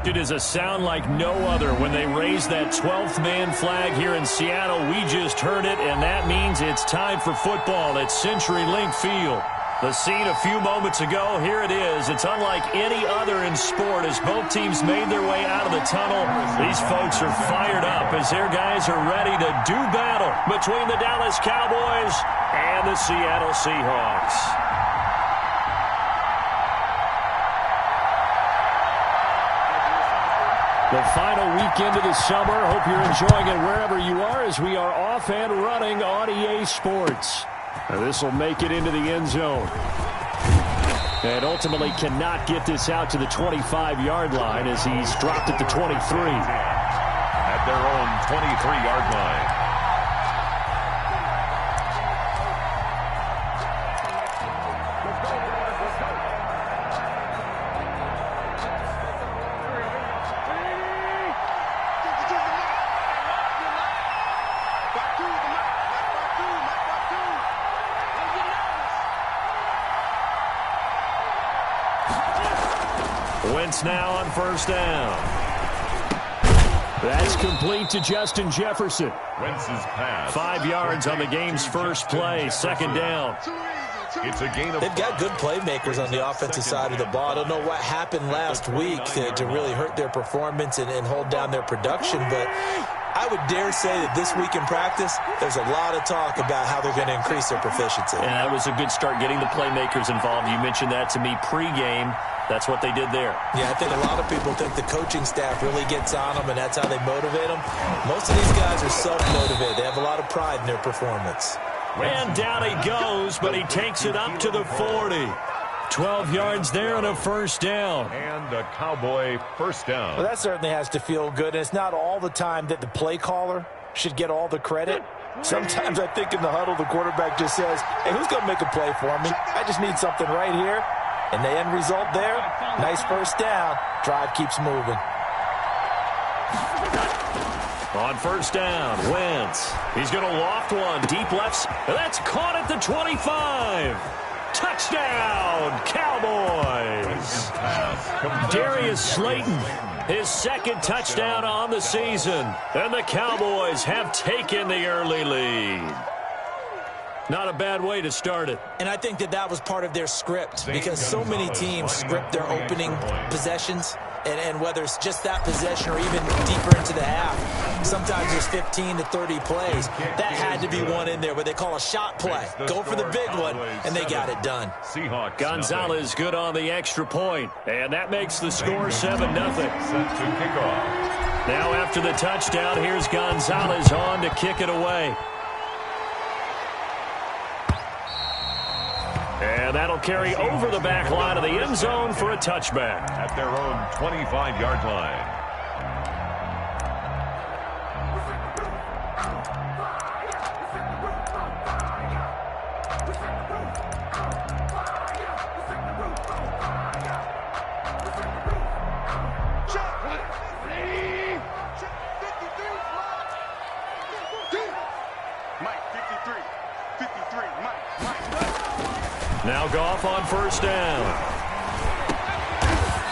It is a sound like no other when they raise that 12th man flag here in Seattle. We just heard it, and that means it's time for football at CenturyLink Field. The scene a few moments ago, here it is. It's unlike any other in sport as both teams made their way out of the tunnel. These folks are fired up as their guys are ready to do battle between the Dallas Cowboys and the Seattle Seahawks. The final weekend of the summer. Hope you're enjoying it wherever you are as we are off and running on EA Sports. This will make it into the end zone. And ultimately cannot get this out to the 25-yard line as he's dropped at the 23. At their own 23-yard line. Wentz now on first down. That's complete to Justin Jefferson. Wentz's pass. 5 yards on the game's first play. Second down. It's a gain of They've got good playmakers on the offensive side of the ball. I don't know what happened last week to really hurt their performance and hold down their production, but I would dare say that this week in practice, there's a lot of talk about how they're going to increase their proficiency. And that was a good start getting the playmakers involved. You mentioned that to me pregame. That's what they did there. Yeah, I think a lot of people think the coaching staff really gets on them, and that's how they motivate them. Most of these guys are self-motivated. They have a lot of pride in their performance. And down he goes, but he takes it up to the 40. 12 yards there and a first down. And a Cowboy first down. Well, that certainly has to feel good, and it's not all the time that the play caller should get all the credit. Sometimes I think in the huddle, the quarterback just says, hey, who's going to make a play for me? I just need something right here. And the end result there, nice first down. Drive keeps moving. On first down, Wentz. He's going to loft one. Deep left. That's caught at the 25. Touchdown, Cowboys. Darius Slayton, his second touchdown on the season. And the Cowboys have taken the early lead. Not a bad way to start it. And I think that was part of their script because so many teams script their opening possessions. And whether it's just that possession or even deeper into the half, sometimes there's 15 to 30 plays. That had to be one in there, what they call a shot play. Go for the big one, and they got it done. Gonzalez good on the extra point, and that makes the score 7-0. Set to kick off. Now after the touchdown, here's Gonzalez on to kick it away. And that'll carry over the back line of the end zone for a touchback. At their own 25-yard line. Now Goff on first down.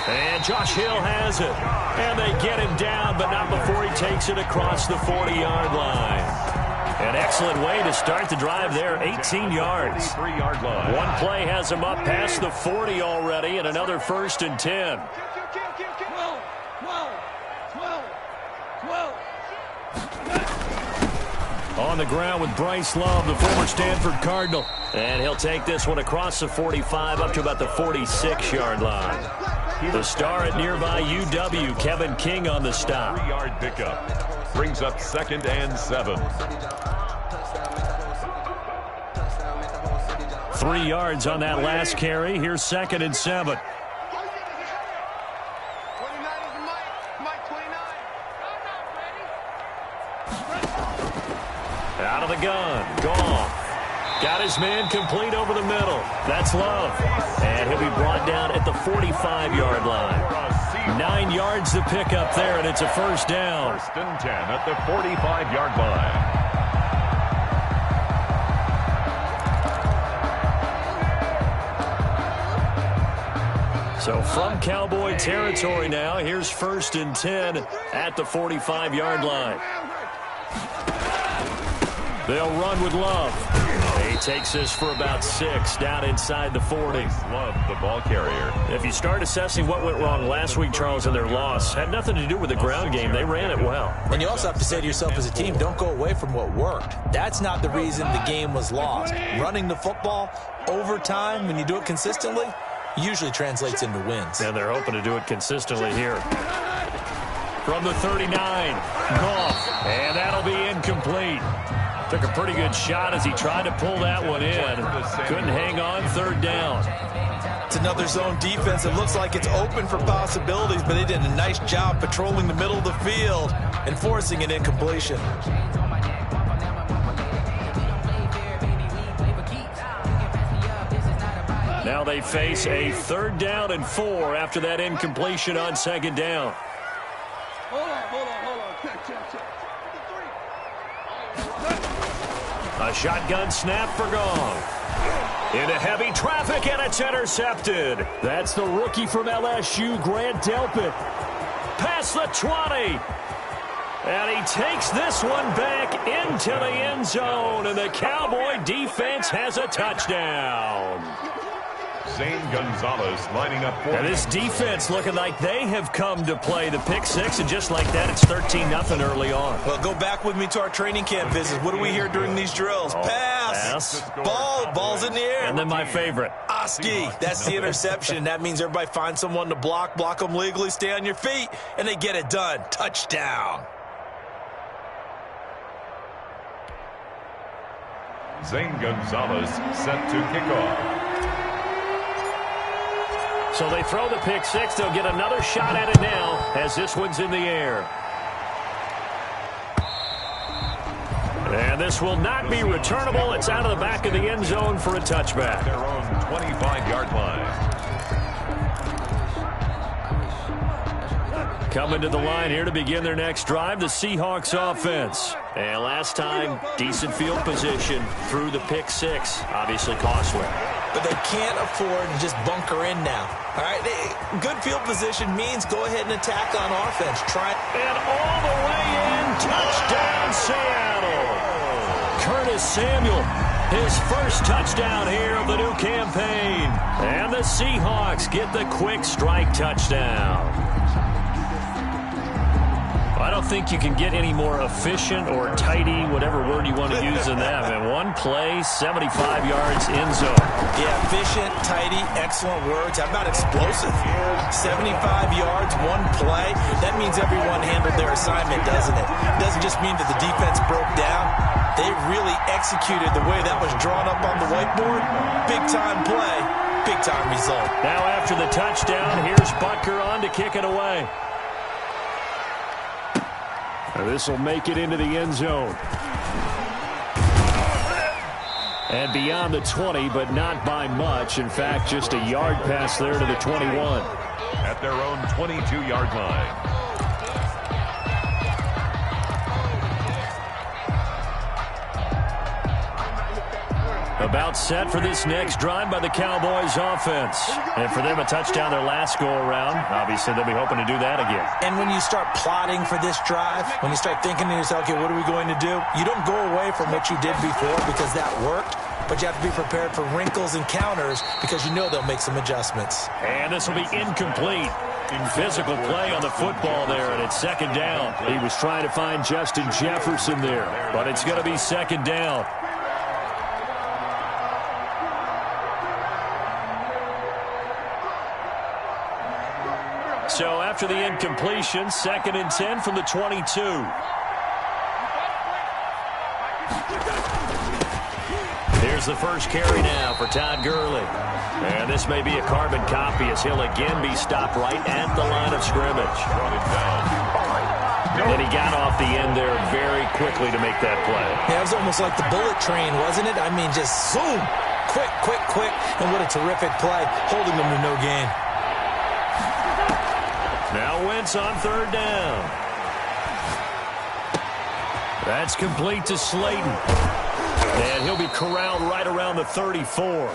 And Josh Hill has it. And they get him down, but not before he takes it across the 40-yard line. An excellent way to start the drive there, 18 yards. 3-yard line. One play has him up past the 40 already, and another 1st and 10. 12. On the ground with Bryce Love, the former Stanford Cardinal. And he'll take this one across the 45 up to about the 46-yard line. The star at nearby UW, Kevin King on the stop. 3-yard pickup. Brings up 2nd and 7. 3 yards on that last carry. Here's 2nd and 7. Out of the gun. Goff. Got his man complete over the middle. That's Love. And he'll be brought down at the 45-yard line. 9 yards to pick up there, and it's a first down. 1st and 10 at the 45-yard line. So from Cowboy territory now, here's 1st and 10 at the 45-yard line. They'll run with Love. He takes this for about 6 down inside the 40. Love, the ball carrier. If you start assessing what went wrong last week, Charles, in their loss, had nothing to do with the ground game. They ran it well. And you also have to say to yourself as a team, don't go away from what worked. That's not the reason the game was lost. Running the football over time, when you do it consistently, usually translates into wins. And they're hoping to do it consistently here. From the 39, Goff, and that'll be incomplete. Took a pretty good shot as he tried to pull that one in. Couldn't hang on, 3rd down. It's another zone defense. It looks like it's open for possibilities, but they did a nice job patrolling the middle of the field and forcing an incompletion. Now they face a 3rd down and 4 after that incompletion on 2nd down. A shotgun snap for Goff. Into heavy traffic, and it's intercepted. That's the rookie from LSU, Grant Delpit. Past the 20. And he takes this one back into the end zone, and the Cowboy defense has a touchdown. Zane Gonzalez lining up for And this defense looking like they have come to play. The pick 6, and just like that, it's 13-0 early on. Well, go back with me to our training camp visits. What do we hear during these drills? Pass. Ball's in the air. And then my favorite. Oski. That's the interception. That means everybody finds someone to block them legally, stay on your feet, and they get it done. Touchdown. Zane Gonzalez set to kick off. So they throw the pick 6. They'll get another shot at it now as this one's in the air. And this will not be returnable. It's out of the back of the end zone for a touchback. Their own 25-yard line. Coming to the line here to begin their next drive, the Seahawks offense. And last time, decent field position through the pick 6. Obviously costly. But they can't afford to just bunker in now. All right, good field position means go ahead and attack on offense. And all the way in, touchdown Seattle. Curtis Samuel, his first touchdown here of the new campaign. And the Seahawks get the quick strike touchdown. I don't think you can get any more efficient or tidy, whatever word you want to use in that. And one play, 75 yards in zone. Yeah, efficient, tidy, excellent words. How about explosive? 75 yards, one play. That means everyone handled their assignment, doesn't it? It doesn't just mean that the defense broke down. They really executed the way that was drawn up on the whiteboard. Big-time play, big-time result. Now after the touchdown, here's Butker on to kick it away. This will make it into the end zone. And beyond the 20, but not by much. In fact, just a yard pass there to the 21. At their own 22-yard line. About set for this next drive by the Cowboys offense. And for them, a touchdown their last go-around. Obviously, they'll be hoping to do that again. And when you start plotting for this drive, when you start thinking to yourself, okay, what are we going to do? You don't go away from what you did before because that worked, but you have to be prepared for wrinkles and counters because you know they'll make some adjustments. And this will be incomplete. Physical play on the football there, and it's 2nd down. He was trying to find Justin Jefferson there, but it's going to be 2nd down. So after the incompletion, 2nd and 10 from the 22. Here's the first carry now for Todd Gurley. And this may be a carbon copy as he'll again be stopped right at the line of scrimmage. And he got off the end there very quickly to make that play. Yeah, it was almost like the bullet train, wasn't it? I mean, just zoom. Quick. And what a terrific play, holding them to no gain. Now Wentz on 3rd down. That's complete to Slayton. And he'll be corralled right around the 34.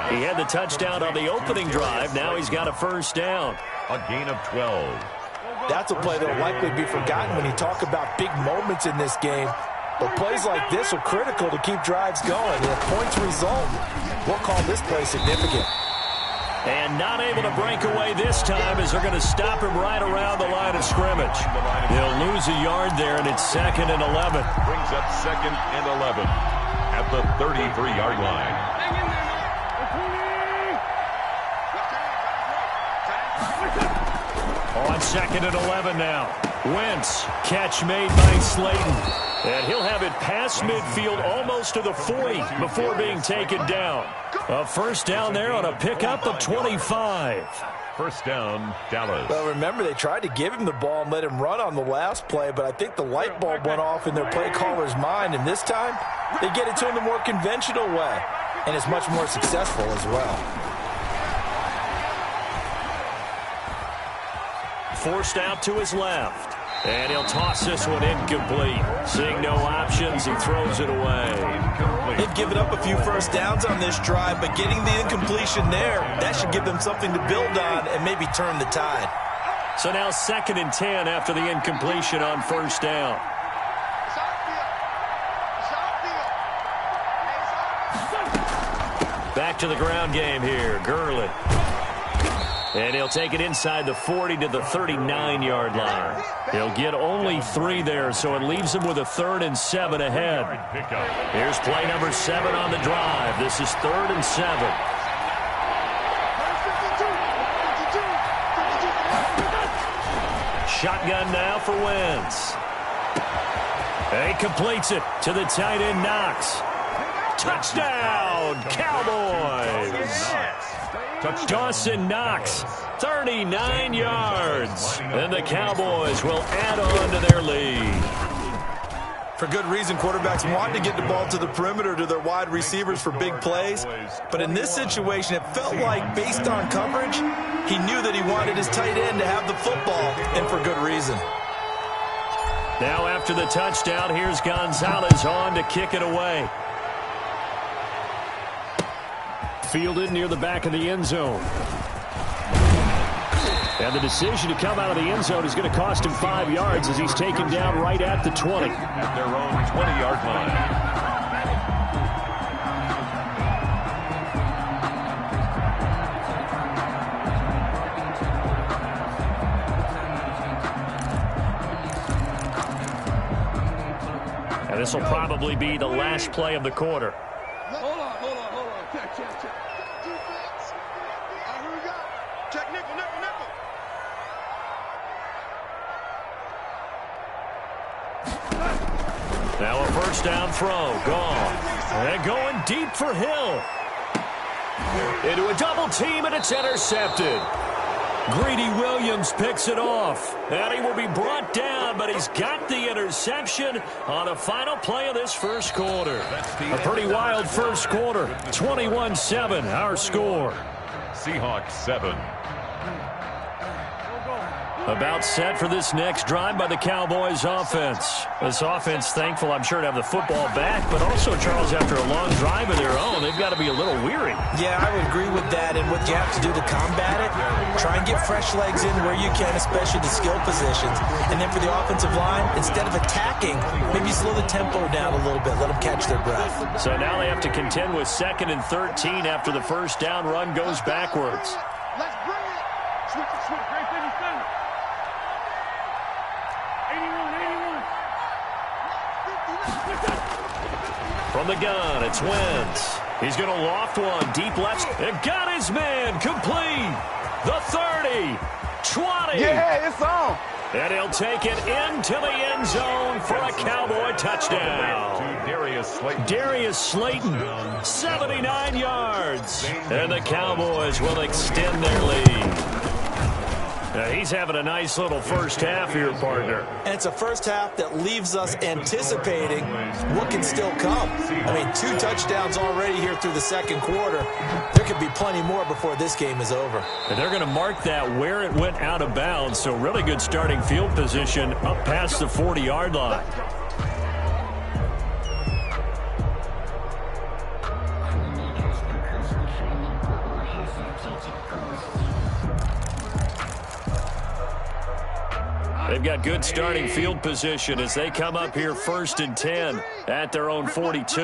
He had the touchdown on the opening drive. Now he's got a first down. A gain of 12. That's a play that will likely be forgotten when you talk about big moments in this game. But plays like this are critical to keep drives going. And if points result, we'll call this play significant. And not able to break away this time as they're going to stop him right around the line of scrimmage. They'll lose a yard there, and it's 2nd and 11. Brings up 2nd and 11 at the 33-yard line. On 2nd and 11 now. Wentz, catch made by Slayton. And he'll have it past midfield almost to the 40 before being taken down. A first down there on a pickup of 25. First down, Dallas. Well, remember, they tried to give him the ball and let him run on the last play, but I think the light bulb went off in their play caller's mind, and this time they get it to him the more conventional way, and it's much more successful as well. Forced out to his left. And he'll toss this one incomplete. Seeing no options, he throws it away. They've given up a few first downs on this drive, but getting the incompletion there, that should give them something to build on and maybe turn the tide. So now 2nd and 10 after the incompletion on first down. Back to the ground game here. Gurley. And he'll take it inside the 40 to the 39-yard line. He'll get only 3 there, so it leaves him with a 3rd and 7 ahead. Here's play number 7 on the drive. This is 3rd and 7. Shotgun now for Wentz. He completes it to the tight end, Knox. Touchdown, Cowboys! Dawson Knox, 39 yards. And the Cowboys will add on to their lead. For good reason, quarterbacks want to get the ball to the perimeter to their wide receivers for big plays. But in this situation, it felt like, based on coverage, he knew that he wanted his tight end to have the football, and for good reason. Now after the touchdown, here's Gonzalez on to kick it away. Fielded near the back of the end zone. And the decision to come out of the end zone is going to cost him 5 yards as he's taken down right at the 20. At their own 20-yard line. And this will probably be the last play of the quarter. Hold on. Check. Defense. Here we go. Check nickel. Now a first down throw. Gone. And going deep for Hill. Into a double team, and it's intercepted. Greedy Williams picks it off. And he will be brought down, but he's got the interception on the final play of this first quarter. A pretty wild first quarter. 21-7, our score. Seahawks 7. About set for this next drive by the Cowboys offense. This offense thankful, I'm sure, to have the football back, but also, Charles, after a long drive of their own, they've got to be a little weary. Yeah, I would agree with that, and what you have to do to combat it, try and get fresh legs in where you can, especially the skill positions. And then for the offensive line, instead of attacking, maybe slow the tempo down a little bit, let them catch their breath. So now they have to contend with 2nd and 13 after the first down run goes backwards. Let's bring it. Switch. Great thing, center. 81. From the gun, it's Wentz. He's going to loft one deep left. And got his man complete. The 30, 20. Yeah, it's on. And he'll take it into the end zone for a Cowboy touchdown. To Darius Slayton, 79 yards. And the Cowboys will extend their lead. Now he's having a nice little first half here, partner. And it's a first half that leaves us anticipating what can still come. I mean, 2 touchdowns already here through the second quarter. There could be plenty more before this game is over. And they're going to mark that where it went out of bounds, so really good starting field position up past the 40-yard line. They've got good starting field position as they come up here 1st and 10 at their own 42.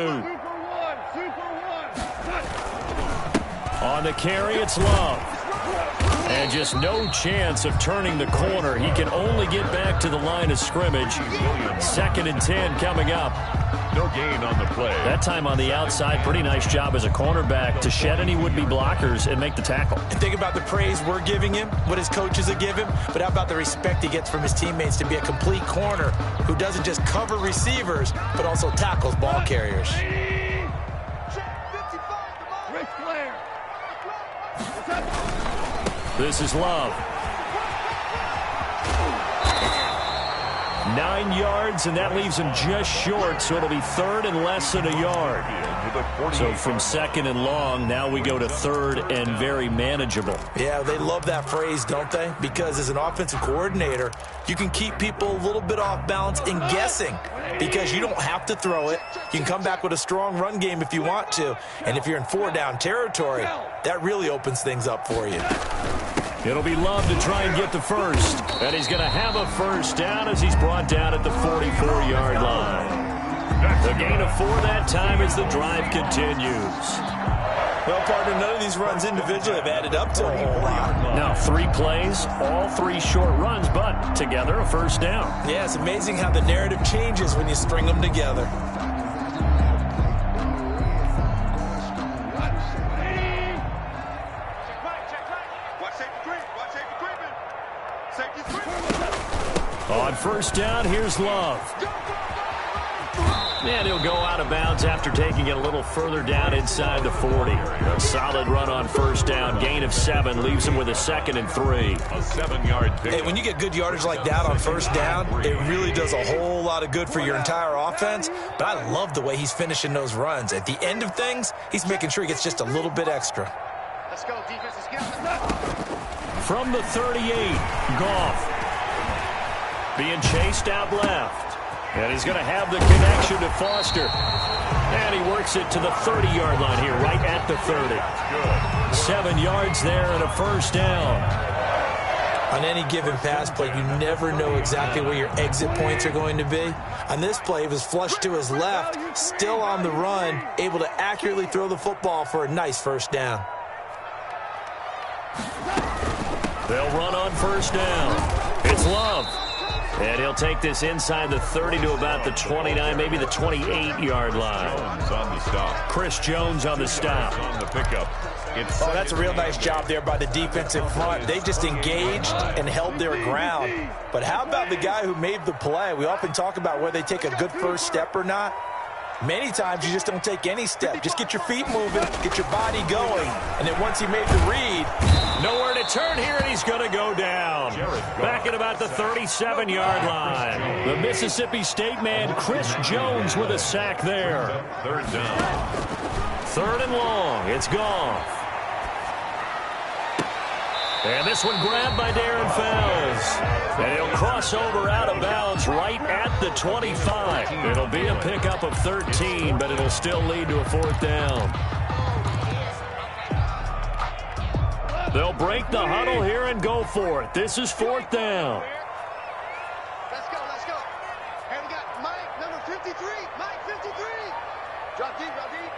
On the carry, it's Love. And just no chance of turning the corner. He can only get back to the line of scrimmage. 2nd and 10 coming up. No gain on the play. That time on the outside, pretty nice job as a cornerback to shed any would-be blockers and make the tackle. And think about the praise we're giving him, what his coaches are giving, but how about the respect he gets from his teammates to be a complete corner who doesn't just cover receivers, but also tackles ball carriers. This is Love. 9 yards, and that leaves him just short, so it'll be 3rd and less than a yard. So from 2nd and long, now we go to 3rd and very manageable. Yeah, they love that phrase, don't they? Because as an offensive coordinator, you can keep people a little bit off balance and guessing because you don't have to throw it. You can come back with a strong run game if you want to. And if you're in 4-down territory, that really opens things up for you. It'll be Love to try and get the first. And he's going to have a first down as he's brought down at the 44-yard line. The gain of 4 that time as the drive continues. Well, partner, none of these runs individually have added up to a whole lot. Now 3 plays, all 3 short runs, but together a first down. Yeah, it's amazing how the narrative changes when you string them together. On first down, here's Love. And he'll go out of bounds after taking it a little further down inside the 40. A solid run on first down. Gain of 7 leaves him with a 2nd and 3. A 7-yard pick. Hey, when you get good yardage like that on first down, it really does a whole lot of good for your entire offense. But I love the way he's finishing those runs. At the end of things, he's making sure he gets just a little bit extra. Let's go, defense. Let's get From the 38, Goff. Being chased out left. And he's going to have the connection to Foster. And he works it to the 30-yard line here, right at the 30. 7 yards there and a first down. On any given pass play, you never know exactly where your exit points are going to be. On this play, it was flushed to his left, still on the run, able to accurately throw the football for a nice first down. They'll run on first down. It's Love. And he'll take this inside the 30 to about the 29, maybe the 28-yard line. Jones on the stop. Chris Jones on the stop. On the pickup. Oh, that's a real nice job there by the defensive front. They just engaged and held their ground. But how about the guy who made the play? We often talk about whether they take a good first step or not. Many times you just don't take any step. Just get your feet moving, get your body going. And then once he made the read, nowhere to turn here, and he's going to go down. Back at about the 37-yard line. The Mississippi State man, Chris Jones, with a sack there. 3rd down. 3rd and long. It's Goff. And this one grabbed by Darren Fells. And he'll cross over out of bounds right at the 25. It'll be a pickup of 13, but it'll still lead to a 4th down. They'll break the huddle here and go for it. This is 4th down. Let's go, let's go. Hey, we got Mike, number 53. Mike, 53. Drop deep, drop deep.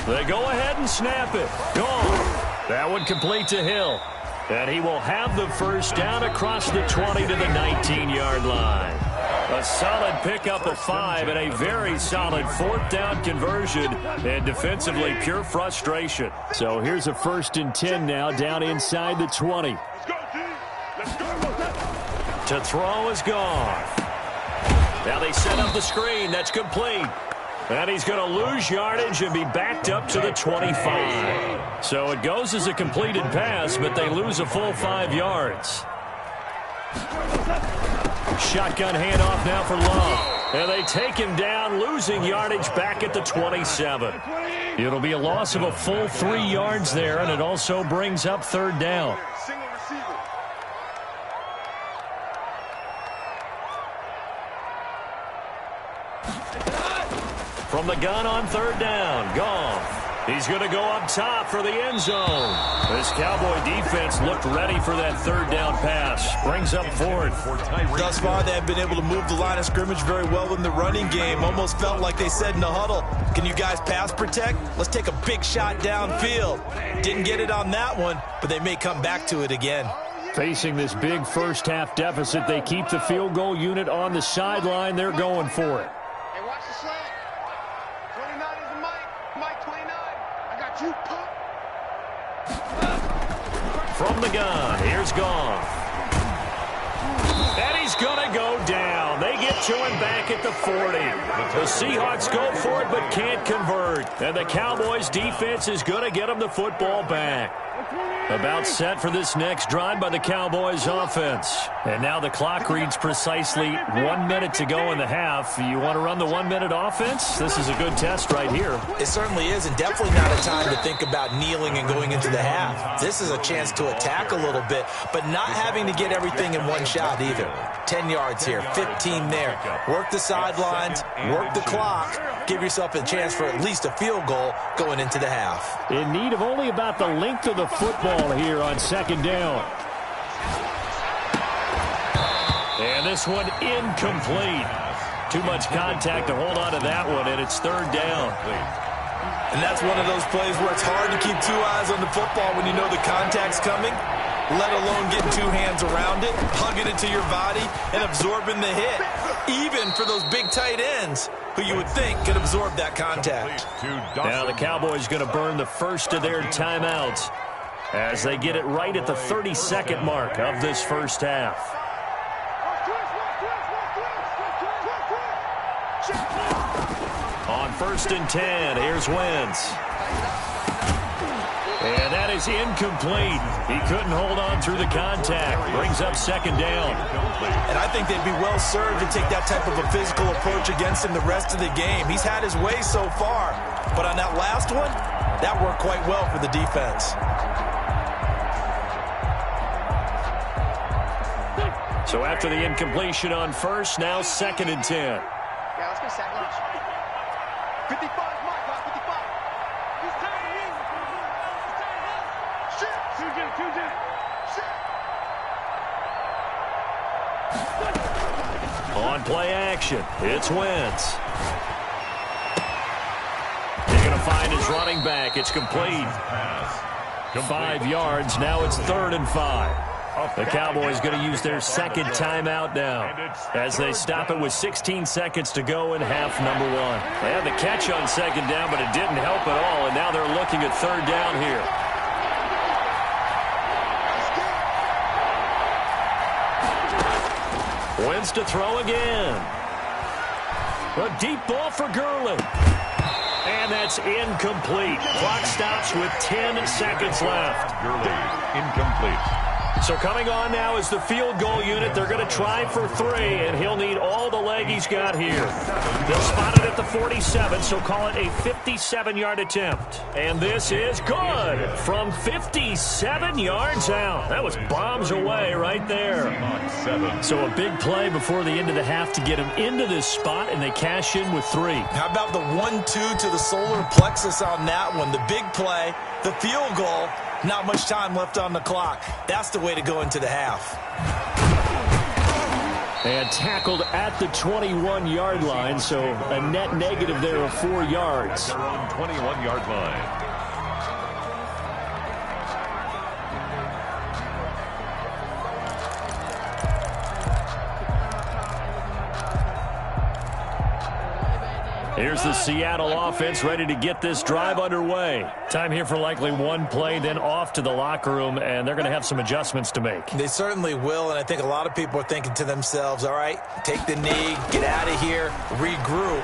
53. They go ahead and snap it. Gone. That one complete to Hill. And he will have the first down across the 20 to the 19-yard line. A solid pickup of 5 and a very solid 4th down conversion. And defensively, pure frustration. So here's a 1st and 10 now down inside the 20. Let's go, team. Let's go. To throw is Goff. Now they set up the screen. That's complete. And he's going to lose yardage and be backed up to the 25. So it goes as a completed pass, but they lose a full 5 yards. Shotgun handoff now for Love. And they take him down, losing yardage back at the 27. It'll be a loss of a full 3 yards there, and it also brings up 3rd down. Single receiver. From the gun on 3rd down, Goff. He's going to go up top for the end zone. This Cowboy defense looked ready for that third down pass. Brings up fourth. Thus far, they have been able to move the line of scrimmage very well in the running game. Almost felt like they said in the huddle, can you guys pass protect? Let's take a big shot downfield. Didn't get it on that one, but they may come back to it again. Facing this big first-half deficit, they keep the field goal unit on the sideline. They're going for it. Hey, watch the slant. 29 is the Mike. Mike 29. I got you, pump. From the gun, here's Goff. And he's going to go down. They get to him back at the 40. The Seahawks go for it but can't convert. And the Cowboys defense is going to get them the football back. About set for this next drive by the Cowboys offense. And now the clock reads precisely 1 minute to go in the half. You want to run the 1 minute offense? This is a good test right here. It certainly is, and definitely not a time to think about kneeling and going into the half. This is a chance to attack a little bit, but not having to get everything in one shot either. 10 yards here, 15 there. Work the sidelines, work the clock. Give yourself a chance for at least a field goal going into the half. In need of only about the length of the football here on second down. And this one incomplete. Too much contact to hold on to that one, and it's third down. And that's one of those plays where it's hard to keep two eyes on the football when you know the contact's coming, let alone getting two hands around it, hugging it to your body, and absorbing the hit. Even for those big tight ends who you would think could absorb that contact. Now the Cowboys going to burn the first of their timeouts as they get it right at the 32nd mark of this first half. On 1st and 10, here's Wentz. And that is incomplete. He couldn't hold on through the contact. Brings up second down. And I think they'd be well served to take that type of a physical approach against him the rest of the game. He's had his way so far. But on that last one, that worked quite well for the defense. So after the incompletion on first, now 2nd and 10. Yeah, let's go sack lunch. 55, Mike, 55. He's tired of me. Shit. 2J. Shit. On play action, it's Wentz. He's going to find his running back. It's complete. 5 yards. Now it's 3rd and 5. The Cowboys going to use their second timeout now as they stop it with 16 seconds to go in half number 1. They had the catch on second down, but it didn't help at all, and now they're looking at third down here. Wentz to throw again. A deep ball for Gurley. And that's incomplete. Clock stops with 10 seconds left. Gurley, incomplete. So coming on now is the field goal unit. They're going to try for 3, and he'll need all the leg he's got here. They'll spot it at the 47, so call it a 57-yard attempt. And this is good from 57 yards out. That was bombs away right there. So a big play before the end of the half to get him into this spot, and they cash in with 3. How about the 1-2 to the solar plexus on that one? The big play, the field goal. Not much time left on the clock. That's the way to go into the half. And tackled at the 21-yard line, so a net negative there of 4 yards. At their own 21-yard line. Here's the Seattle offense ready to get this drive underway. Time here for likely one play, then off to the locker room, and they're going to have some adjustments to make. They certainly will, and I think a lot of people are thinking to themselves, all right, take the knee, get out of here, regroup.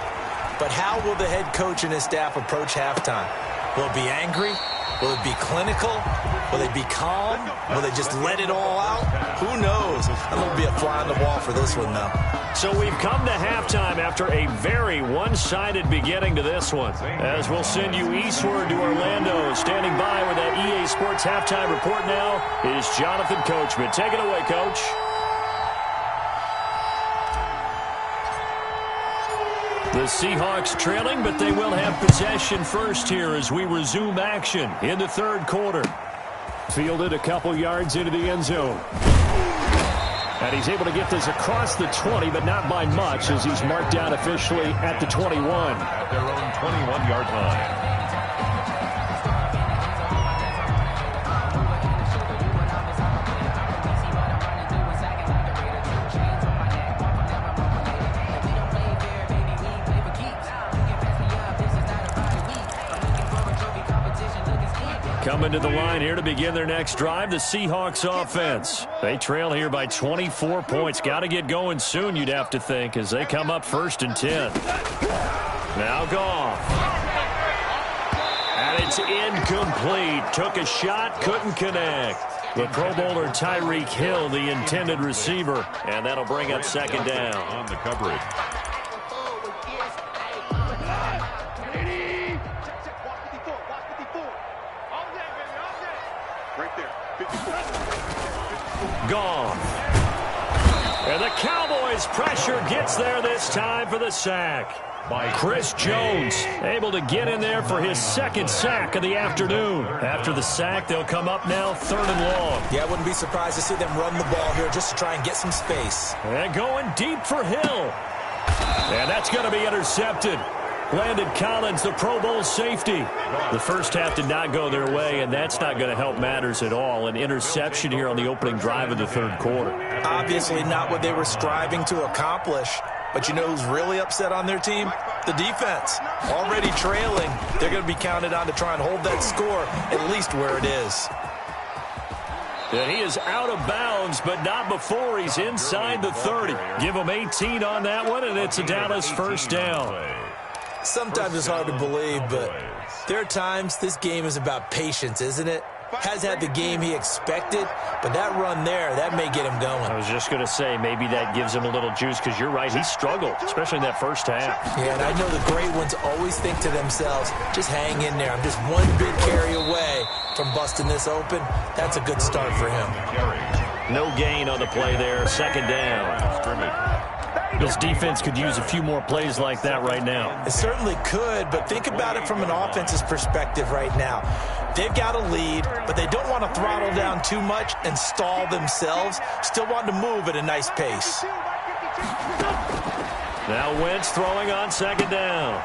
But how will the head coach and his staff approach halftime? Will it be angry? Will it be clinical? Will they be calm? Will they just let it all out? Who knows? That will be a fly on the wall for this one, though. So we've come to halftime after a very one-sided beginning to this one. As we'll send you eastward to Orlando. Standing by with that EA Sports halftime report now is Jonathan Coachman. Take it away, Coach. The Seahawks trailing, but they will have possession first here as we resume action in the third quarter. Fielded a couple yards into the end zone. And he's able to get this across the 20, but not by much as he's marked down officially at the 21. At their own 21-yard line. Coming to the line here to begin their next drive, the Seahawks offense. They trail here by 24 points. Got to get going soon, you'd have to think, as they come up 1st and 10. Now Goff. And it's incomplete. Took a shot, couldn't connect. The Pro Bowler Tyreek Hill, the intended receiver, and that'll bring up 2nd down. On the coverage. Gone. And the Cowboys' pressure gets there this time for the sack. Chris Jones able to get in there for his 2nd sack of the afternoon. After the sack, they'll come up now 3rd and long. Yeah, I wouldn't be surprised to see them run the ball here just to try and get some space. And going deep for Hill. And that's going to be intercepted. Landon Collins, the Pro Bowl safety. The first half did not go their way, and that's not going to help matters at all. An interception here on the opening drive of the third quarter. Obviously not what they were striving to accomplish. But you know who's really upset on their team? The defense. Already trailing. They're going to be counted on to try and hold that score at least where it is. And he is out of bounds, but not before he's inside the 30. Give him 18 on that one, and it's a Dallas 1st down. Sometimes it's hard to believe, but there are times this game is about patience, isn't it? Has had the game he expected, but that run there, that may get him going. I was just going to say, maybe that gives him a little juice, because you're right, he struggled, especially in that first half. Yeah, and I know the great ones always think to themselves, just hang in there. I'm just one big carry away from busting this open. That's a good start for him. No gain on the play there, 2nd down. This defense could use a few more plays like that right now. It certainly could, but think about it from an offense's perspective right now. They've got a lead, but they don't want to throttle down too much and stall themselves. Still want to move at a nice pace. Now Wentz throwing on 2nd down.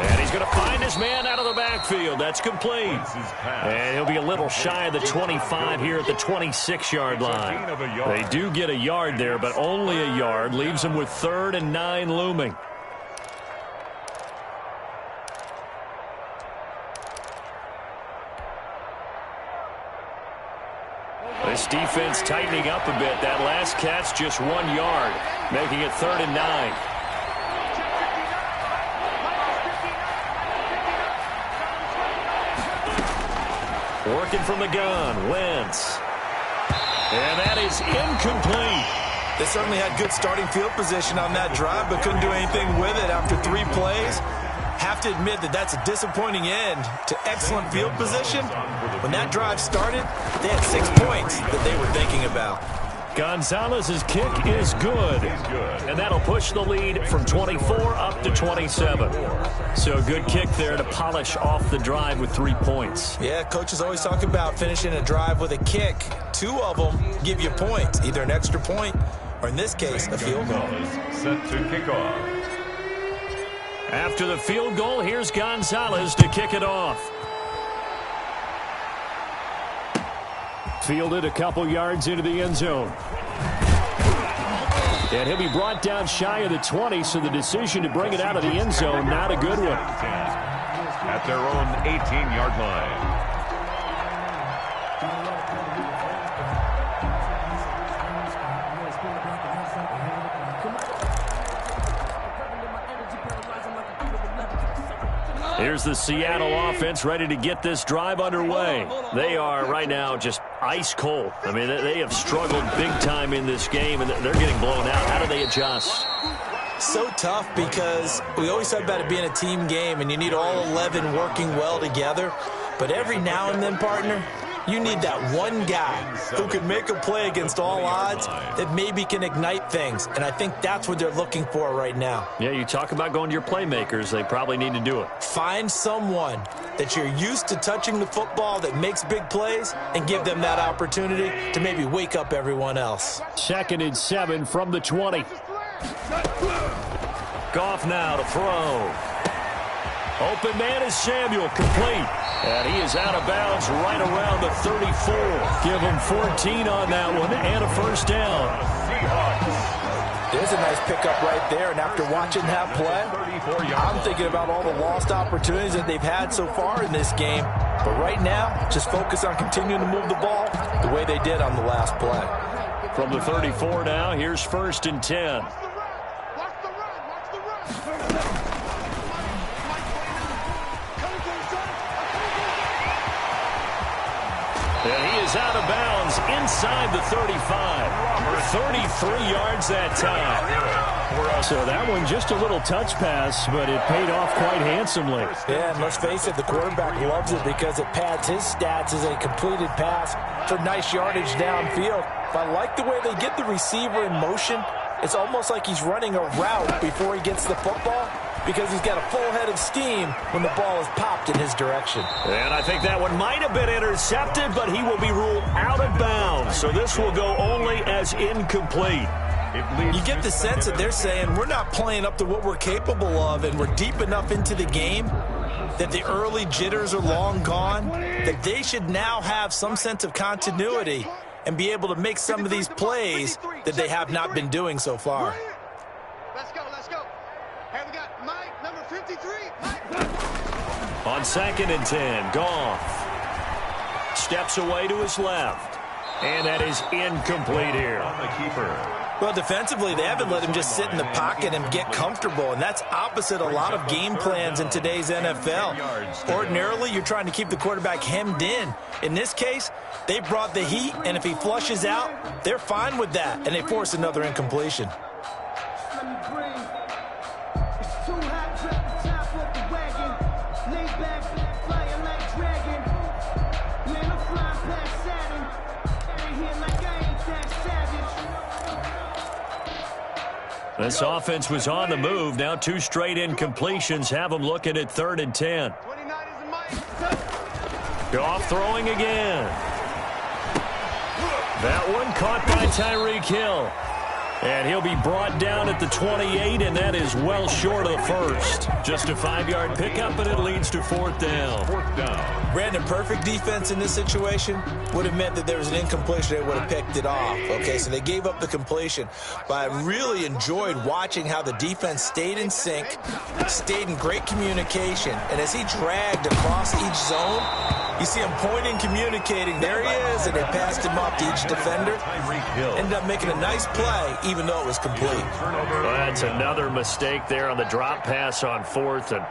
And he's going to find his man out of the backfield. That's complete. And he'll be a little shy of the 25 here at the 26-yard line. They do get a yard there, but only a yard. Leaves them with 3rd and 9 looming. This defense tightening up a bit. That last catch just 1 yard, making it 3rd and 9. Working from the gun, Wentz. And that is incomplete. They certainly had good starting field position on that drive, but couldn't do anything with it after 3 plays. Have to admit that that's a disappointing end to excellent field position. When that drive started, they had 6 points that they were thinking about. Gonzalez's kick is good. And that'll push the lead from 24 up to 27. So a good kick there to polish off the drive with 3 points. Yeah, coaches always talk about finishing a drive with a kick. 2 of them give you points, either an extra point or, in this case, a field goal. Set to kick off. After the field goal, here's Gonzalez to kick it off. Fielded a couple yards into the end zone. And he'll be brought down shy of the 20, so the decision to bring it out of the end zone, not a good one. At their own 18-yard line. Here's the Seattle offense ready to get this drive underway. They are right now just ice cold. I mean, they have struggled big time in this game, and they're getting blown out. How do they adjust? So tough because we always talk about it being a team game, and you need all 11 working well together. But every now and then, partner, You need that one guy who can make a play against all odds that maybe can ignite things, and I think that's what they're looking for right now. Yeah, you talk about going to your playmakers. They probably need to do it. Find someone that you're used to touching the football that makes big plays and give them that opportunity to maybe wake up everyone else. 2nd and 7 from the 20. Goff now to throw. Open man is Samuel, complete. And he is out of bounds right around the 34. Give him 14 on that one and a first down. There's a nice pickup right there, and after watching that play, I'm thinking about all the lost opportunities that they've had so far in this game. But right now, just focus on continuing to move the ball the way they did on the last play. From the 34 now, here's 1st and 10. And he is out of bounds inside the 35. 33 yards that time. So that one just a little touch pass, but it paid off quite handsomely. Yeah, and let's face it, the quarterback loves it because it pads his stats as a completed pass for nice yardage downfield. But I like the way they get the receiver in motion. It's almost like he's running a route before he gets the football, because he's got a full head of steam when the ball is popped in his direction. And I think that one might have been intercepted, but he will be ruled out of bounds. So this will go only as incomplete. You get the sense that they're saying we're not playing up to what we're capable of, and we're deep enough into the game that the early jitters are long gone, that they should now have some sense of continuity and be able to make some of these plays that they have not been doing so far. Let's go, let's go. Hey, we got Mike, number 53. Mike. On 2nd and 10, Goff steps away to his left. And that is incomplete here. On the keeper. Well, defensively, they haven't let him just sit in the pocket and get comfortable, and that's opposite a lot of game plans in today's NFL. Ordinarily, you're trying to keep the quarterback hemmed in. In this case, they brought the heat, and if he flushes out, they're fine with that, and they force another incompletion. This offense was on the move. Now 2 straight incompletions have them looking at 3rd and 10. 29 is a Mike. Goff throwing again. That one caught by Tyreek Hill. And he'll be brought down at the 28, and that is well short of the first. Just a 5-yard pickup, and it leads to 4th down. 4th down. Brandon, perfect defense in this situation would have meant that there was an incompletion. They would have picked it off. Okay, so they gave up the completion. But I really enjoyed watching how the defense stayed in sync, stayed in great communication. And as he dragged across each zone, you see him pointing, communicating. There he is, and they passed him off to each defender. Ended up making a nice play, even though it was complete. Well, that's another mistake there on the drop pass on 4th, and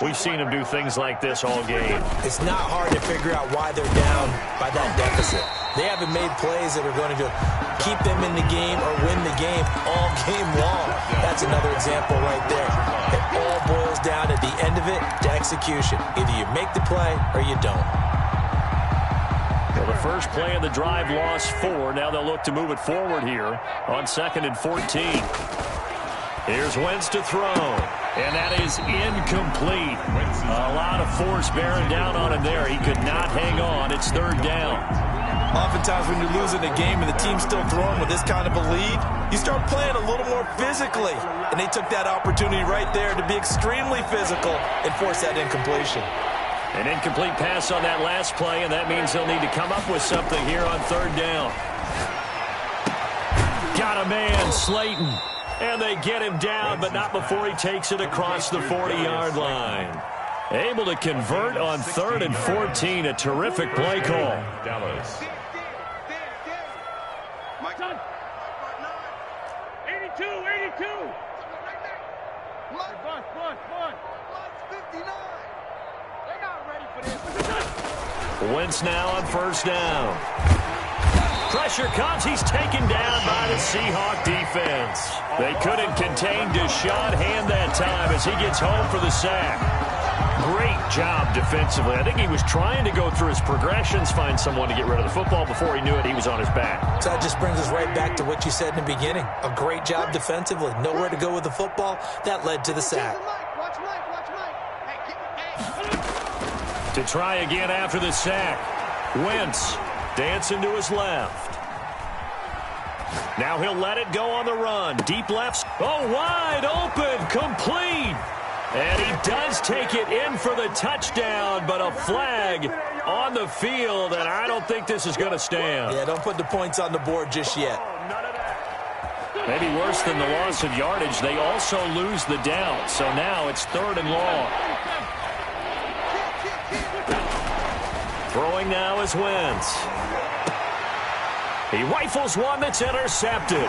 we've seen him do things like this all game. It's not hard to figure out why they're down by that deficit. They haven't made plays that are going to keep them in the game or win the game all game long. That's another example right there. It all boils down at the end of it to execution. Either you make the play or you don't. Well, the first play of the drive lost 4. Now they'll look to move it forward here on 2nd and 14. Here's Wentz to throw. And that is incomplete. A lot of force bearing down on him there. He could not hang on. It's 3rd down. Oftentimes when you're losing a game and the team's still throwing with this kind of a lead, you start playing a little more physically. And they took that opportunity right there to be extremely physical and force that incompletion. An incomplete pass on that last play, and that means they'll need to come up with something here on 3rd down. Got a man, Slayton. And they get him down, but not before he takes it across the 40-yard line. Able to convert on 3rd and 14. A terrific play call. Dallas. 82, 82. One. 59. They're not ready for this. Wentz now on 1st down. Pressure comes. He's taken down by the Seahawk defense. They couldn't contain Deshaun Hand that time as he gets home for the sack. Great job defensively. I think he was trying to go through his progressions, find someone to get rid of the football. Before he knew it, he was on his back. So that just brings us right back to what you said in the beginning. A great job defensively. Nowhere to go with the football. That led to the sack. Watch Mike. Hey, To try again after the sack. Wentz dancing to his left. Now he'll let it go on the run. Deep left. Oh, wide open. Complete. And he does take it in for the touchdown, but a flag on the field, and I don't think this is going to stand. Yeah, don't put the points on the board just yet. Maybe worse than the loss of yardage, they also lose the down. So now it's 3rd and long. Throwing now is Wentz. He rifles one that's intercepted.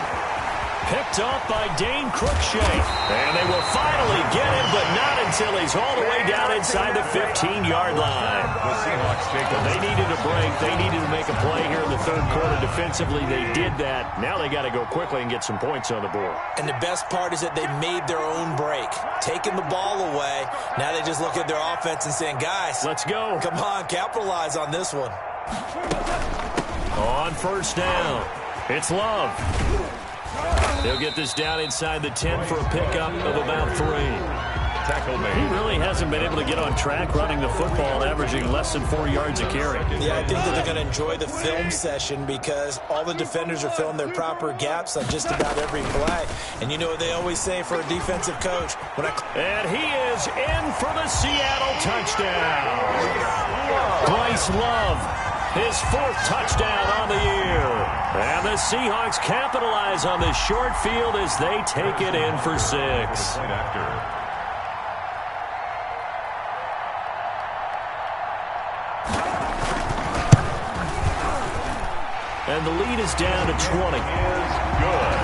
Picked off by Dane Cruikshank. And they will finally get him, but not until he's all the way down inside the 15-yard line. The Seahawks take a They needed a break. They needed to make a play here in the 3rd quarter defensively. They did that. Now they got to go quickly and get some points on the board. And the best part is that they made their own break. Taking the ball away. Now they just look at their offense and saying, guys, Let's go. come on, capitalize on this one. On 1st down, it's Love. They'll get this down inside the 10 for a pickup of about 3. tackle made. He really hasn't been able to get on track running the football, averaging less than 4 yards a carry. Yeah, I think that they're going to enjoy the film session because all the defenders are filling their proper gaps on just about every play. And you know what they always say for a defensive coach? And he is in for the Seattle touchdown. Bryce Love, his 4th touchdown on the year. And the Seahawks capitalize on this short field as they take it in for 6. Right after. And the lead is down to 20. Good.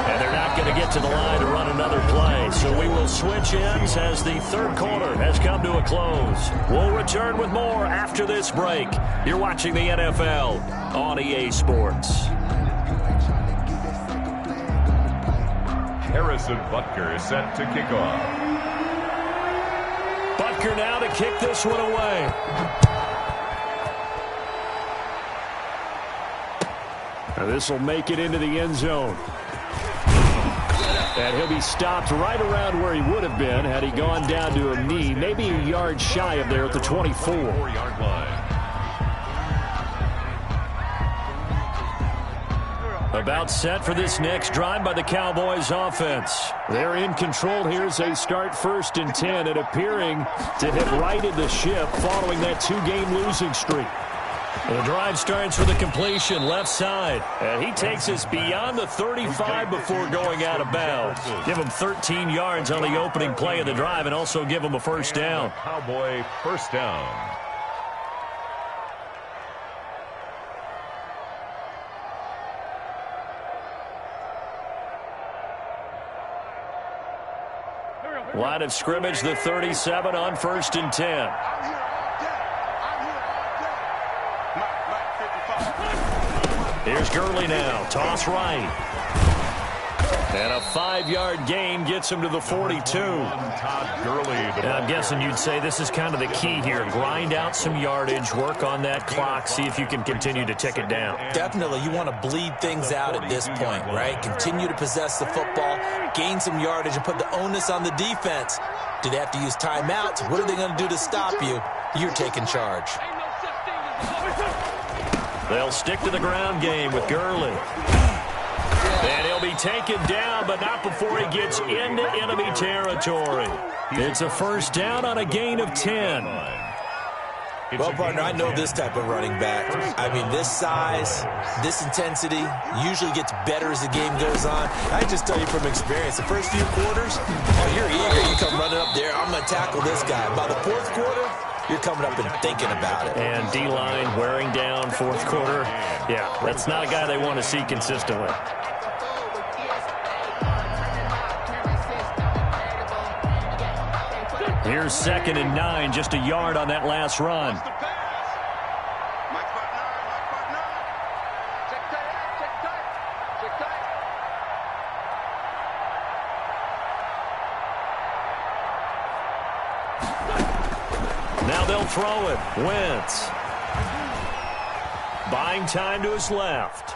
And they're not going to get to the line to run another play. So we will switch ends as the 3rd quarter has come to a close. We'll return with more after this break. You're watching the NFL on EA Sports. Harrison Butker is set to kick off. Butker now to kick this one away. Now this will make it into the end zone. And he'll be stopped right around where he would have been had he gone down to a knee, maybe a yard shy of there at the 24. 4-yard line. About set for this next drive by the Cowboys offense. They're in control here as they start 1st and 10 and appearing to have righted the ship following that 2-game losing streak. The drive starts with a completion left side. And he takes us beyond the 35 before going out of bounds. Give him 13 yards on the opening play of the drive and also give him a 1st down. Cowboy 1st down. Line of scrimmage, the 37 on 1st and 10. Here's Gurley now. Toss right. And a 5-yard gain gets him to the 42. Todd Gurley. And I'm guessing you'd say this is kind of the key here. Grind out some yardage, work on that clock, see if you can continue to tick it down. Definitely, you want to bleed things out at this point, right? Continue to possess the football, gain some yardage, and put the onus on the defense. Do they have to use timeouts? What are they going to do to stop you? You're taking charge. They'll stick to the ground game with Gurley. And he'll be taken down, but not before he gets into enemy territory. It's a 1st down on a gain of 10. Well, partner, I know this type of running back. I mean, this size, this intensity usually gets better as the game goes on. I just tell you from experience, the first few quarters, oh, you're eager. You come running up there, I'm going to tackle this guy. By the 4th quarter, you're coming up and thinking about it. And D-line wearing down 4th quarter. Yeah, that's not a guy they want to see consistently. Here's 2nd and 9, just a yard on that last run. Now they'll throw it. Wentz. Buying time to his left.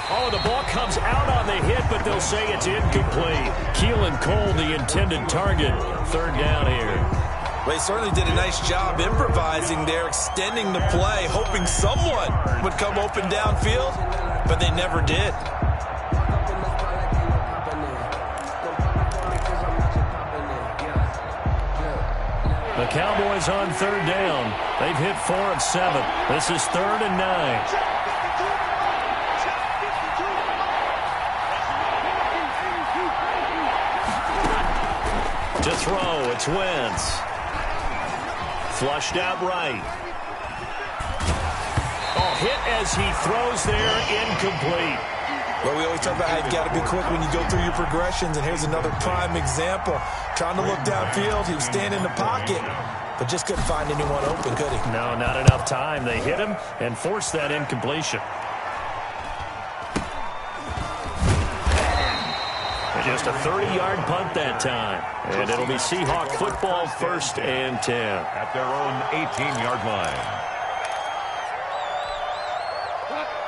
Oh, the ball comes out on the hit, but they'll say it's incomplete. Keelan Cole, the intended target. Third down here. Well, he certainly did a nice job improvising there, extending the play, hoping someone would come open downfield, but they never did. The Cowboys on third down. They've hit 4 of 7. This is 3rd and 9. To throw, it's Wentz. Flushed out right. Oh, hit as he throws there, incomplete. Well, we always talk about how you've got to be quick when you go through your progressions, and here's another prime example. Trying to look downfield, he was standing in the pocket, but just couldn't find anyone open, could he? No, not enough time. They hit him and forced that incompletion. Just a 30-yard punt that time. And it'll be Seahawk football, 1st and 10. At their own 18-yard line.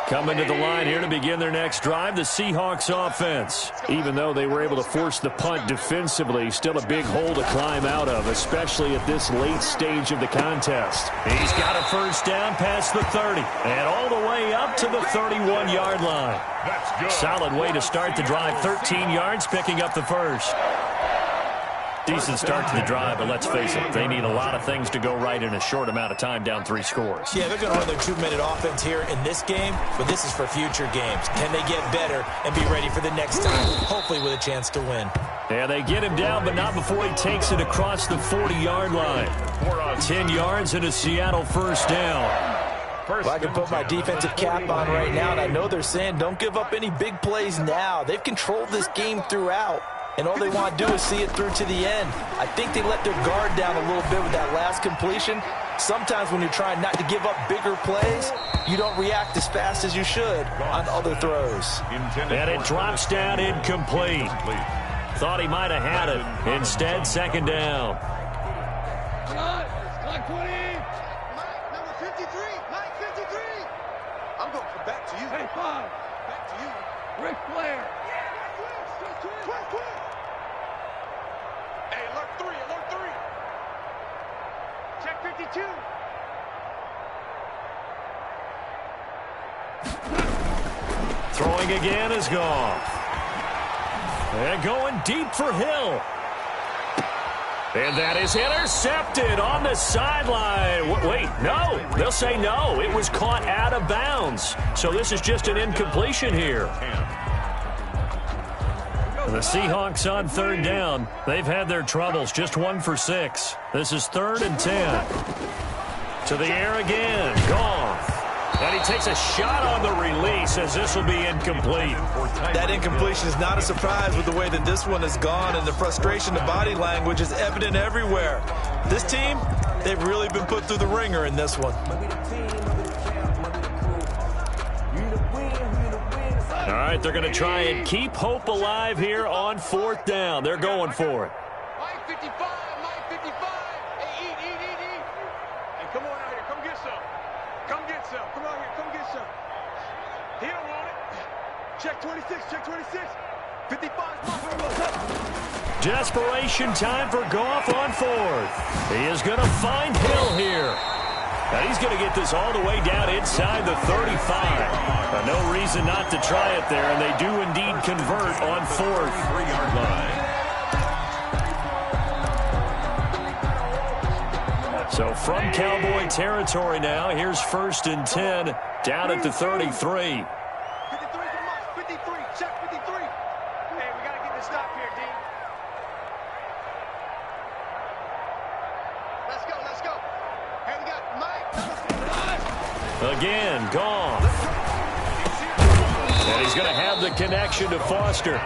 Coming to the line here to begin their next drive, the Seahawks offense. Even though they were able to force the punt defensively, still a big hole to climb out of, especially at this late stage of the contest. He's got a first down past the 30 and all the way up to the 31-yard line. That's good. Solid way to start the drive, 13 yards, picking up the first. Decent start to the drive, but let's face it, they need a lot of things to go right in a short amount of time, down 3 scores. Yeah, they're going to run their 2-minute offense here in this game, but this is for future games. Can they get better and be ready for the next time, hopefully with a chance to win? Yeah, they get him down, but not before he takes it across the 40-yard line. 10 yards and a Seattle first down. Well, I can put my defensive cap on right now, and I know they're saying don't give up any big plays now. They've controlled this game throughout, and all they want to do is see it through to the end. I think they let their guard down a little bit with that last completion. Sometimes when you're trying not to give up bigger plays, you don't react as fast as you should on other throws. And it drops down incomplete. Thought he might have had it. Instead, second down. Like 20. Mike, number 53. Mike, 53. I'm going for back to you. Hey, 5. Back to you. Ric Flair. Quick. Hey, alert 3. Check 52. Throwing again is gone. And going deep for Hill. And that is intercepted on the sideline. Wait, no. They'll say no. It was caught out of bounds. So this is just an incompletion here. The Seahawks on third down. They've had their troubles. Just 1 for 6. This is 3rd and 10. To the air again. Goff. And he takes a shot on the release as this will be incomplete. That incompletion is not a surprise with the way that this one has gone, and the frustration, the body language is evident everywhere. This team, they've really been put through the ringer in this one. All right, they're going to try and keep hope alive here on 4th down. They're going for it. Mike 55. Hey, eat. Hey, come on out here. Come get some. Come on here. Come get some. He don't want it. Check 26. 55. Desperation time for Goff on 4th. He is going to find Hill here. And he's going to get this all the way down inside the 35. No reason not to try it there, and they do indeed convert on 4th. 3-yard line. So from Cowboy territory now, here's 1st and 10 down at the 33. 53 for Mike. 53. Check 53. Hey, we got to get this stop here, D. Let's go. Hey, we got Mike. Again, Goff. And he's going to have the connection to Foster.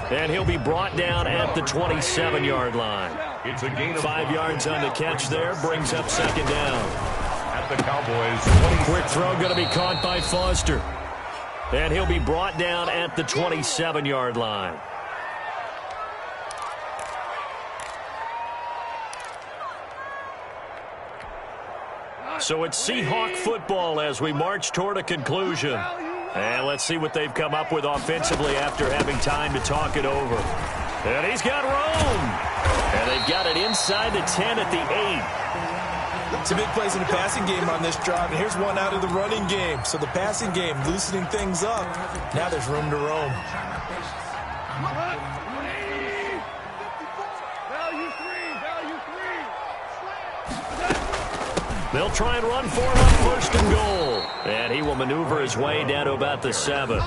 And he'll be brought down at the 27-yard line. It's a gain of 5 yards on the catch there, brings up second down. At the Cowboys' 20. Quick throw going to be caught by Foster. And he'll be brought down at the 27-yard line. So it's Seahawk football as we march toward a conclusion. And let's see what they've come up with offensively after having time to talk it over. And he's got room. And they've got it inside the 10 at the 8. Some big plays in the passing game on this drive, and here's one out of the running game. So the passing game loosening things up. Now there's room to roam. They'll try and run for it on first and goal. And he will maneuver his way down to about the 7.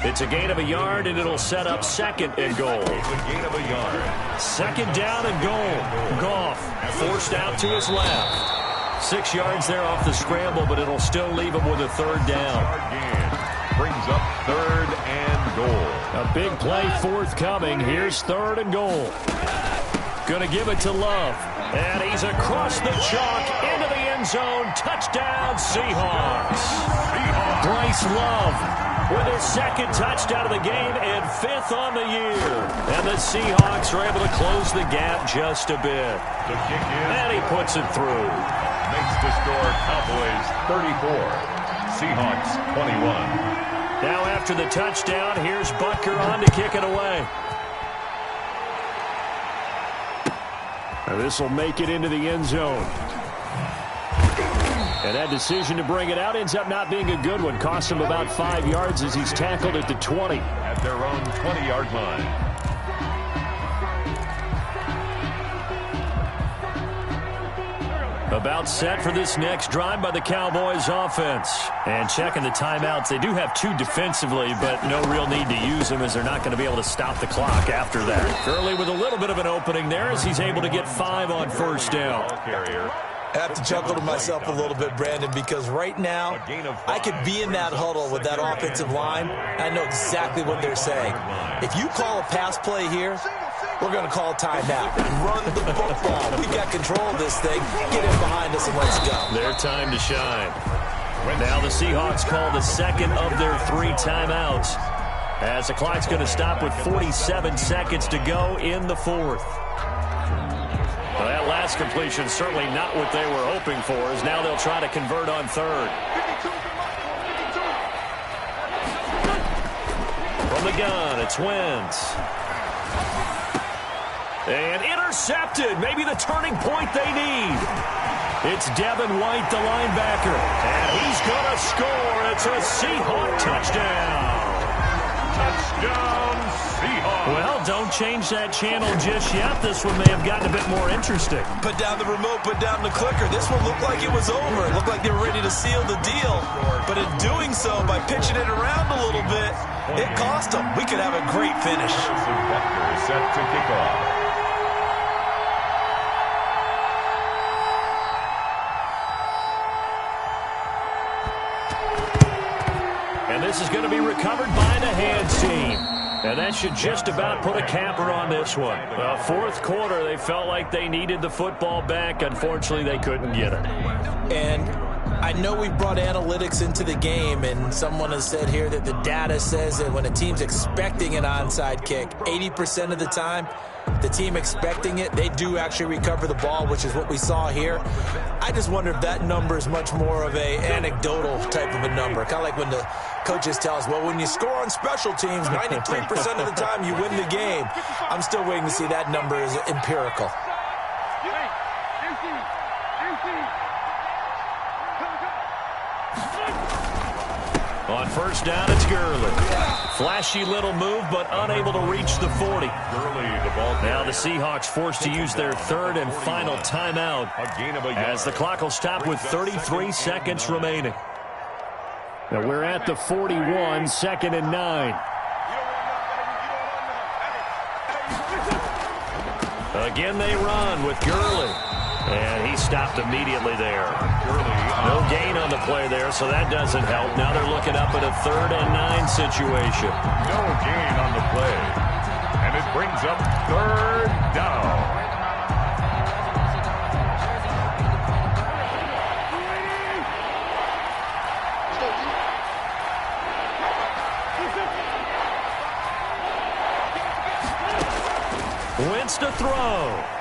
It's a gain of a yard, and it'll set up second and goal. It's a gain of a yard. Second down and goal. Goff forced out to his left. 6 yards there off the scramble, but it'll still leave him with a third down. Brings up third and goal. A big play forthcoming. Here's third and goal. Going to give it to Love. And he's across the chalk into the end zone. Touchdown, Seahawks. Bryce Love with his second touchdown of the game and 5th on the year. And the Seahawks are able to close the gap just a bit. The kick is. And he puts it through. Makes the score Cowboys 34. Seahawks 21. Now after the touchdown, here's Butker on to kick it away. This will make it into the end zone. And that decision to bring it out ends up not being a good one. Cost him about 5 yards as he's tackled at the 20. At their own 20-yard line. About set for this next drive by the Cowboys offense. And checking the timeouts. They do have 2 defensively, but no real need to use them as they're not going to be able to stop the clock after that. Gurley with a little bit of an opening there as he's able to get 5 on first down. Carrier. I have to chuckle to myself a little bit, Brandon, because right now I could be in that huddle with that offensive line. I know exactly what they're saying. If you call a pass play here, we're going to call a timeout. Run the football. We got control of this thing. Get in behind us and let's go. Their time to shine. Now the Seahawks call the second of their 3 timeouts as the clock's going to stop with 47 seconds to go in the 4th. Well, that last completion certainly not what they were hoping for, as now they'll try to convert on third. From the gun, it's Wentz. And intercepted. Maybe the turning point they need. It's Devin White, the linebacker. And he's going to score. It's a Seahawk touchdown. Touchdown, Seahawks. Well, don't change that channel just yet. This one may have gotten a bit more interesting. Put down the remote, put down the clicker. This one looked like it was over. It looked like they were ready to seal the deal. But in doing so, by pitching it around a little bit, it cost them. We could have a great finish. Butker set to kick off. And this is going to be recovered by the hands team. And that should just about put a capper on this one. Well, 4th quarter, they felt like they needed the football back. Unfortunately, they couldn't get it. And I know we brought analytics into the game, and someone has said here that the data says that when a team's expecting an onside kick, 80% of the time, the team expecting it, they do actually recover the ball, which is what we saw here. I just wonder if that number is much more of a anecdotal type of a number. Kind of like when the coaches tell us, well, when you score on special teams, 93% of the time you win the game. I'm still waiting to see that number is empirical. On first down, it's Gurley. Flashy little move, but unable to reach the 40. Now the Seahawks forced to use their 3rd and final timeout as the clock will stop with 33 seconds remaining. Now we're at the 41, 2nd and 9. Again they run with Gurley. And he stopped immediately there. No gain on the play there, so that doesn't help. Now they're looking up at a 3rd and 9 situation. No gain on the play. And it brings up 3rd down. Wentz to throw.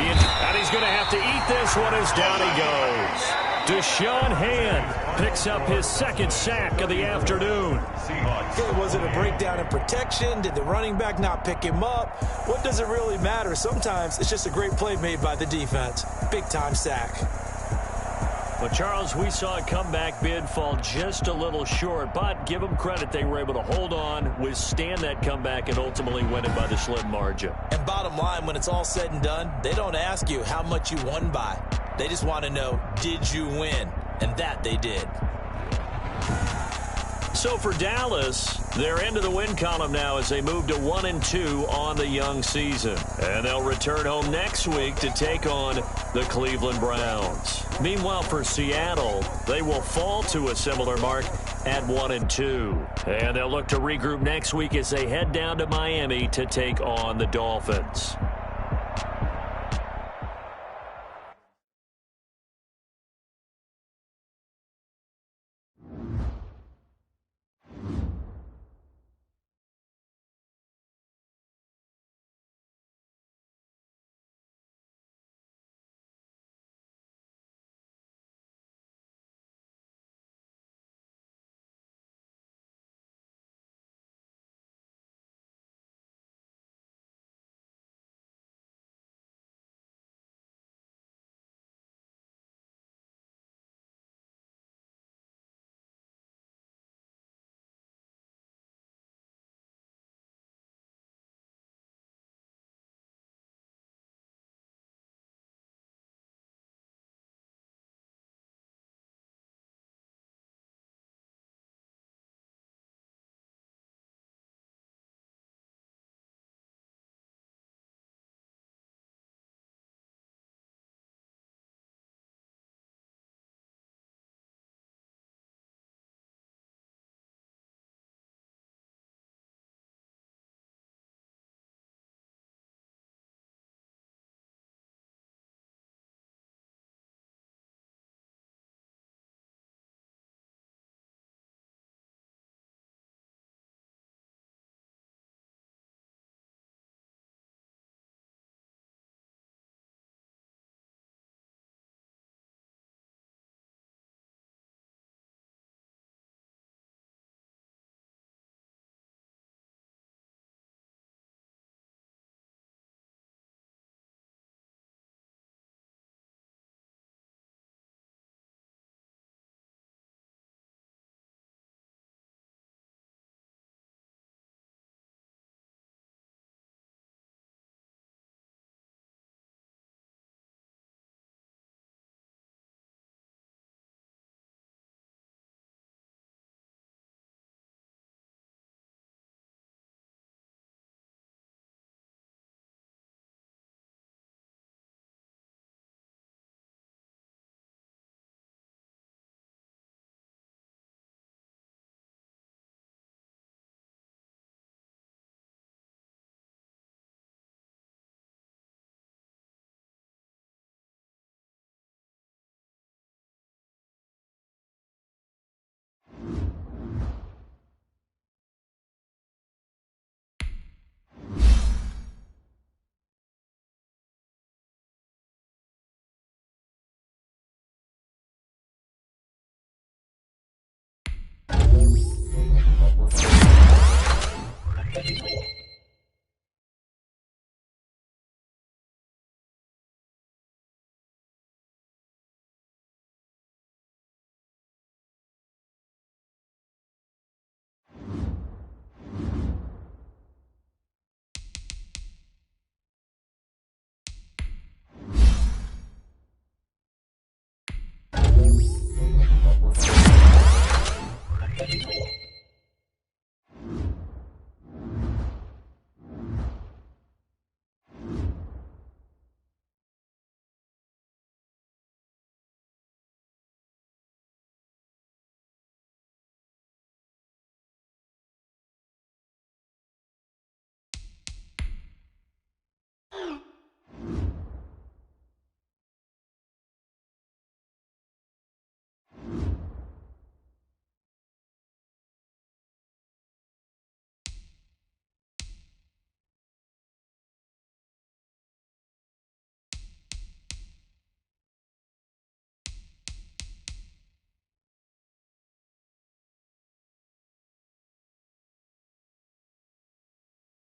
And he's going to have to eat this one as down he goes. Deshaun Hand picks up his second sack of the afternoon. Okay, was it a breakdown in protection? Did the running back not pick him up? What does it really matter? Sometimes it's just a great play made by the defense. Big-time sack. But, Charles, we saw a comeback bid fall just a little short, but give them credit. They were able to hold on, withstand that comeback, and ultimately win it by the slim margin. And bottom line, when it's all said and done, they don't ask you how much you won by. They just want to know, did you win? And that they did. So for Dallas, they're into the win column now as they move to 1-2 on the young season. And they'll return home next week to take on the Cleveland Browns. Meanwhile, for Seattle, they will fall to a similar mark at 1-2. And they'll look to regroup next week as they head down to Miami to take on the Dolphins.